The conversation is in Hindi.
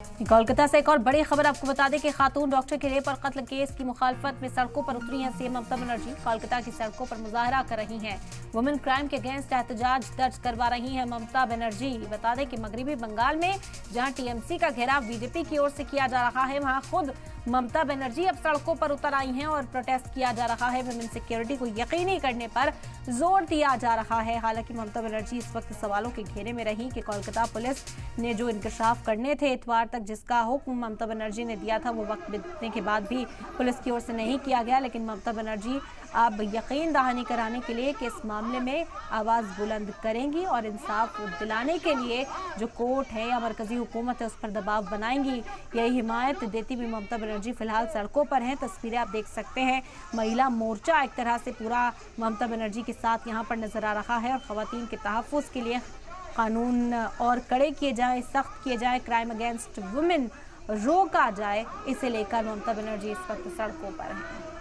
कोलकाता से एक और बड़ी खबर आपको बता दें कि खातून डॉक्टर के रेप और कत्ल केस की मुखालफत में सड़कों पर उतरी हैं सीएम ममता बनर्जी। कोलकाता की सड़कों पर मुजाहरा कर रही हैं। वुमेन क्राइम के अगेंस्ट एहतजाज दर्ज करवा रही हैं ममता बनर्जी। बता दें कि मगरबी बंगाल में जहां टीएमसी का घेराव बीजेपी की ओर से किया जा रहा है, वहां खुद ममता बनर्जी अब सड़कों पर उतर आई हैं और प्रोटेस्ट किया जा रहा है। वुमेन सिक्योरिटी को यकीनी करने पर जोर दिया जा रहा है। हालांकि ममता बनर्जी इस वक्त सवालों के घेरे में रही कि कोलकाता पुलिस ने जो इंकशाफ करने थे इतवार तक, जिसका हुक्म ममता बनर्जी ने दिया था, वो वक्त बीतने के बाद भी पुलिस की ओर से नहीं किया गया। लेकिन ममता बनर्जी अब यकीन दहानी कराने के लिए कि इस मामले में आवाज़ बुलंद करेंगी और इंसाफ दिलाने के लिए जो कोर्ट है या मरकजी हुकूमत है उस पर दबाव बनाएंगी। यही हिमायत देती हुई ममता बनर्जी फिलहाल सड़कों पर हैं। तस्वीरें आप देख सकते हैं। महिला मोर्चा एक तरह से पूरा ममता बनर्जी के साथ यहाँ पर नजर आ रहा है और खवातीन के तहफ़्फ़ुज़ के लिए कानून और कड़े किए जाएं, सख्त किए जाएं, क्राइम अगेंस्ट वुमेन रोका जाए, इसे लेकर ममता बनर्जी इस वक्त सड़कों पर हैं।